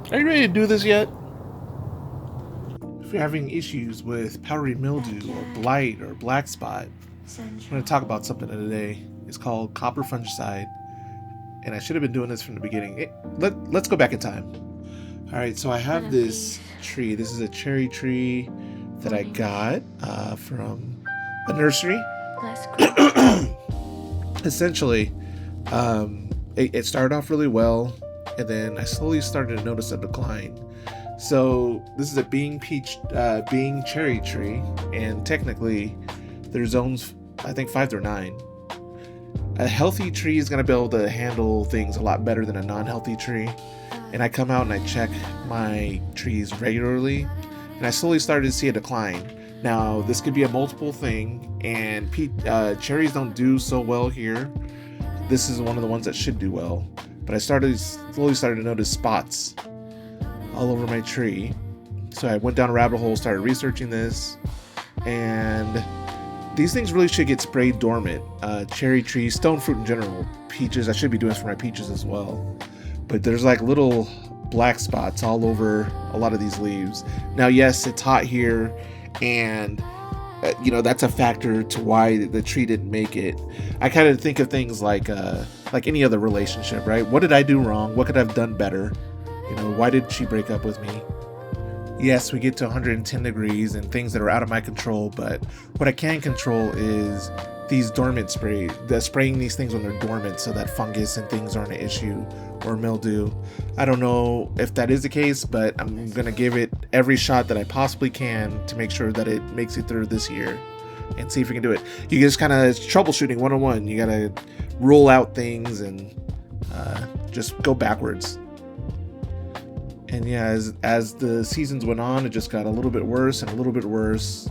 Are you ready to do this yet? If you're having issues with powdery mildew or blight or black spot, I'm going to talk about something today. It's called copper fungicide, and I should have been doing this from the beginning. Let's go back in time. All right, so I have this tree. This is a cherry tree that I got from a nursery. Essentially, it started off really well, and then I slowly started to notice a decline. So this is a being cherry tree, and technically, there's zones I think 5 through 9. A healthy tree is gonna be able to handle things a lot better than a non-healthy tree. And I come out and I check my trees regularly, and I slowly started to see a decline. Now this could be a multiple thing, and cherries don't do so well here. This is one of the ones that should do well, but I slowly started to notice spots all over my tree. So I went down a rabbit hole, started researching this, and these things really should get sprayed dormant. Cherry trees, stone fruit in general, peaches. I should be doing this for my peaches as well. But there's like little black spots all over a lot of these leaves. Now, yes, it's hot here, and that's a factor to why the tree didn't make it. I kind of think of things like any other relationship, right? What did I do wrong? What could I have done better? Why did she break up with me? Yes, we get to 110 degrees and things that are out of my control, but what I can control is these dormant spraying these things when they're dormant so that fungus and things aren't an issue, or mildew. I don't know if that is the case, but I'm gonna give it every shot that I possibly can to make sure that it makes it through this year and see if we can do it. You just kind of troubleshooting 101. You gotta rule out things and just go backwards. And yeah, as the seasons went on, it just got a little bit worse and a little bit worse.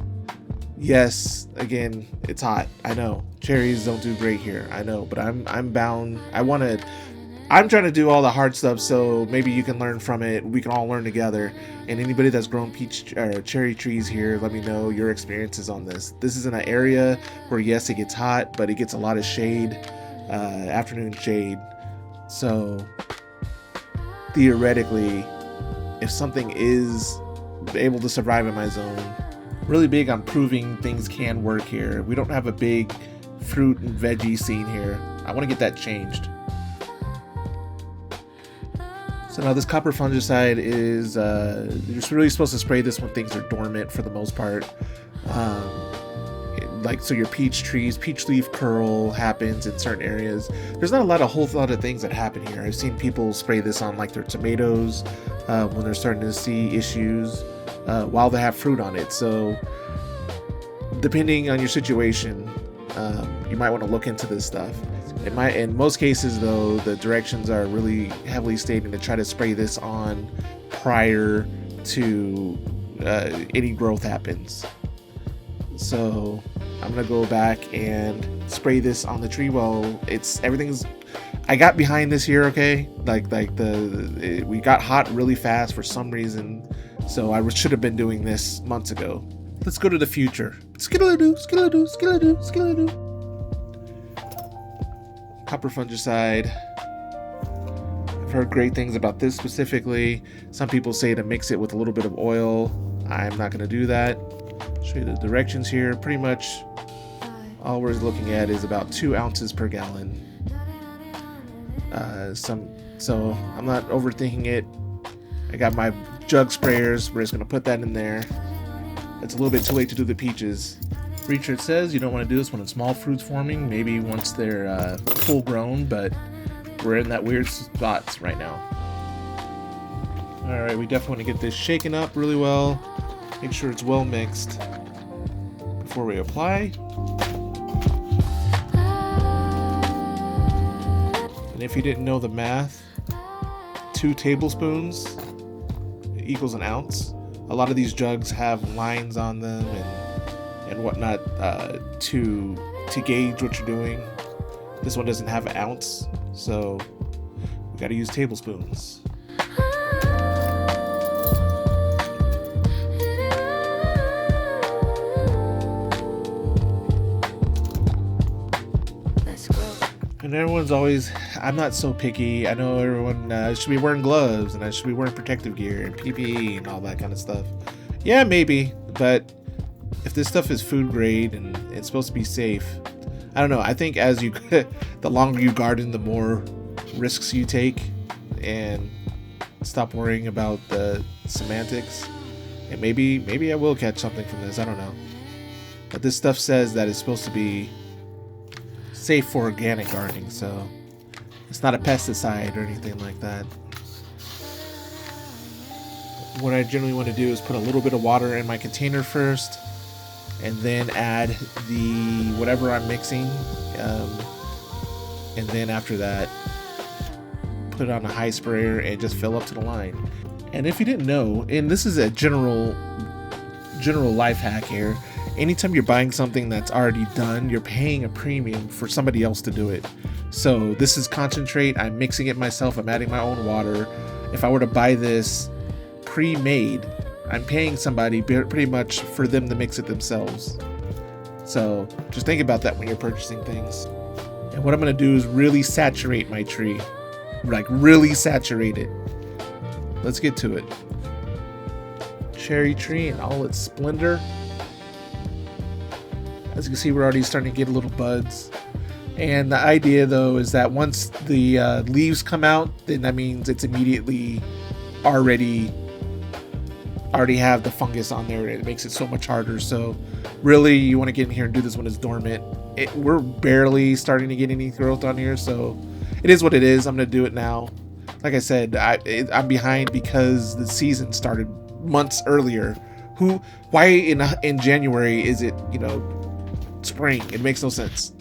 Yes, again, it's hot. I know cherries don't do great here. I know, but I'm bound. I'm trying to do all the hard stuff, so maybe you can learn from it. We can all learn together. And anybody that's grown peach or cherry trees here, let me know your experiences on this. This is in an area where yes, it gets hot, but it gets a lot of shade, afternoon shade. So theoretically, if something is able to survive in my zone, really big on proving things can work here. We don't have a big fruit and veggie scene here. I want to get that changed. So now this copper fungicide is, you're really supposed to spray this when things are dormant for the most part. So your peach leaf curl happens in certain areas. There's not a whole lot of things that happen here. I've seen people spray this on like their tomatoes when they're starting to see issues while they have fruit on it. So depending on your situation, you might want to look into this stuff. In most cases though, the directions are really heavily stating to try to spray this on prior to any growth happens. So I'm gonna go back and spray this on the tree while I got behind this here, okay? We got hot really fast for some reason, so I should have been doing this months ago. Let's go to the future. Skidoo, skidoo, skidoo, skidoo. Copper fungicide. I've heard great things about this specifically. Some people say to mix it with a little bit of oil. I'm not gonna do that. Show you the directions here. Pretty much all we're looking at is about 2 ounces per gallon. So I'm not overthinking it. I got my jug sprayers. We're just gonna put that in there. It's a little bit too late to do the peaches. Research says you don't want to do this when small fruits forming. Maybe once they're full grown, but we're in that weird spots right now. All right, we definitely want to get this shaken up really well. Make sure it's well mixed before we apply. And if you didn't know the math, 2 tablespoons equals an ounce. A lot of these jugs have lines on them and whatnot to gauge what you're doing. This one doesn't have an ounce, so we got to use tablespoons. And everyone's always, I'm not so picky. I know everyone should be wearing gloves and I should be wearing protective gear and PPE and all that kind of stuff. Yeah, maybe, but if this stuff is food grade and it's supposed to be safe, I don't know. I think as you, the longer you garden, the more risks you take, and stop worrying about the semantics. And maybe I will catch something from this. I don't know. But this stuff says that it's supposed to be safe for organic gardening, so it's not a pesticide or anything like that. What I generally want to do is put a little bit of water in my container first, and then add the whatever I'm mixing, and then after that put it on a high sprayer and just fill up to the line. And if you didn't know, and this is a general life hack here, anytime you're buying something that's already done, you're paying a premium for somebody else to do it. So this is concentrate, I'm mixing it myself, I'm adding my own water. If I were to buy this pre-made, I'm paying somebody pretty much for them to mix it themselves. So just think about that when you're purchasing things. And what I'm going to do is really saturate my tree. Like really saturate it. Let's get to it. Cherry tree in all its splendor. As you can see, we're already starting to get little buds. And the idea though is that once the leaves come out, then that means it's immediately already have the fungus on there, and it makes it so much harder. So really you want to get in here and do this when it's dormant. We're barely starting to get any growth on here, so it is what it is. I'm gonna do it now. Like I said, I'm behind because the season started months earlier. Why in January is it, spring? It makes no sense.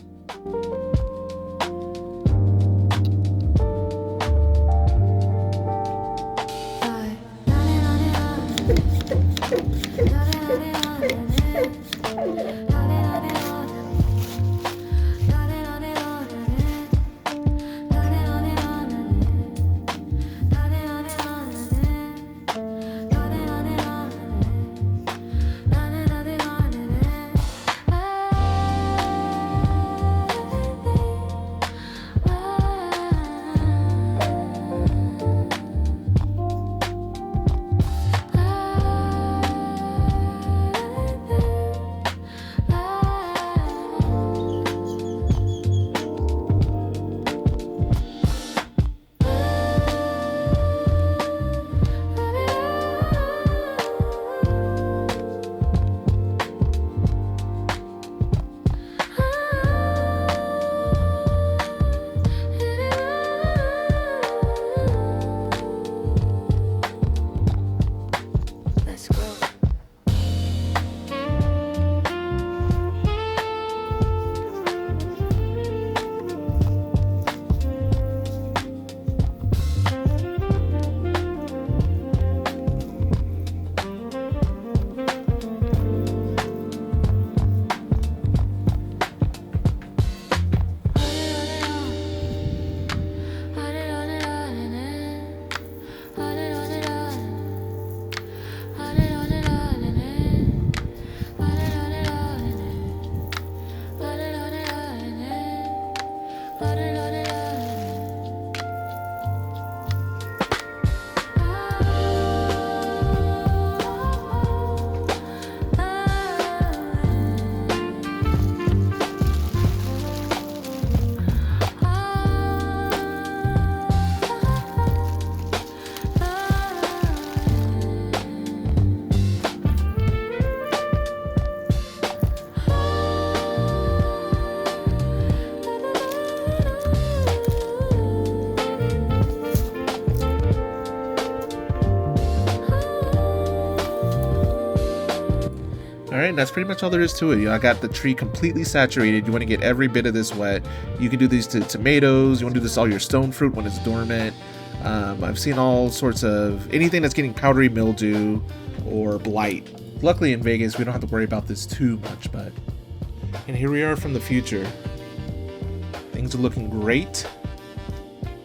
Alright, that's pretty much all there is to it. I got the tree completely saturated. You want to get every bit of this wet. You can do these to tomatoes. You want to do this to all your stone fruit when it's dormant. I've seen all sorts of anything that's getting powdery mildew or blight. Luckily in Vegas, we don't have to worry about this too much, but... And here we are from the future. Things are looking great.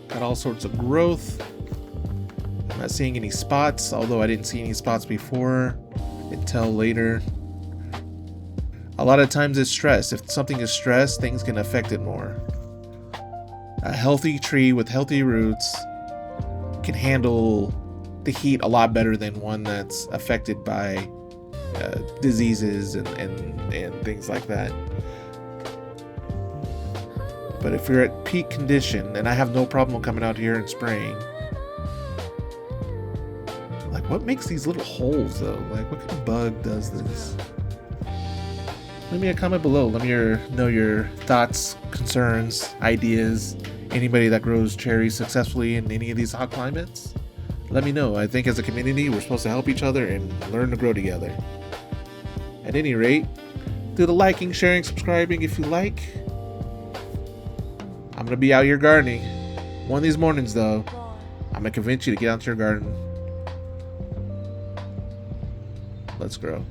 Got all sorts of growth. I'm not seeing any spots, although I didn't see any spots before until later. A lot of times it's stress. If something is stressed, things can affect it more. A healthy tree with healthy roots can handle the heat a lot better than one that's affected by diseases and things like that. But if you're at peak condition, and I have no problem coming out here and spraying. Like, what makes these little holes though? Like, what kind of bug does this? Leave me a comment below. Let me know your thoughts, concerns, ideas. Anybody that grows cherries successfully in any of these hot climates, let me know. I think as a community, we're supposed to help each other and learn to grow together. At any rate, do the liking, sharing, subscribing if you like. I'm going to be out here gardening. One of these mornings, though, I'm going to convince you to get out to your garden. Let's grow.